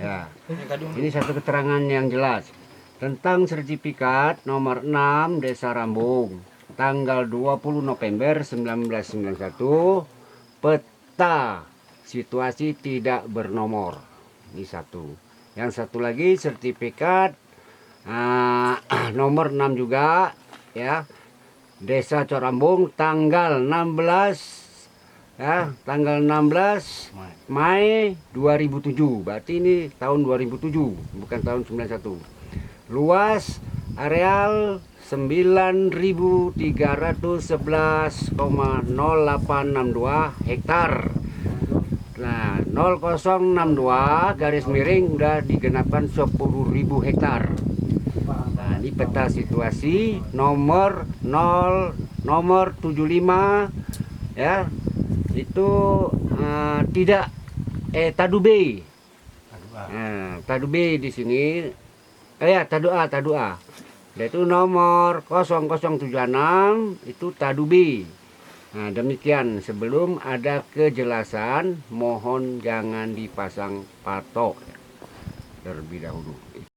Ya. Ini satu keterangan yang jelas tentang sertifikat nomor 6 Desa Rambung tanggal 20 November 1991, peta situasi tidak bernomor. Ini satu. Yang satu lagi sertifikat nomor 6 juga ya, Desa Corambung tanggal 16 ya, tanggal 16 Mei 2007. Berarti ini tahun 2007, bukan tahun 91. Luas areal 9.311,0862 hektar. Nah, 0062 garis miring udah digenapkan 10.000 hektar. Nah, ini peta situasi nomor 75 ya. Itu tidak Tadu B. Tadu B di sini. Tadu A. Yaitu nomor 0076 itu Tadu B. Nah, demikian. Sebelum ada kejelasan, mohon jangan dipasang patok terlebih dahulu.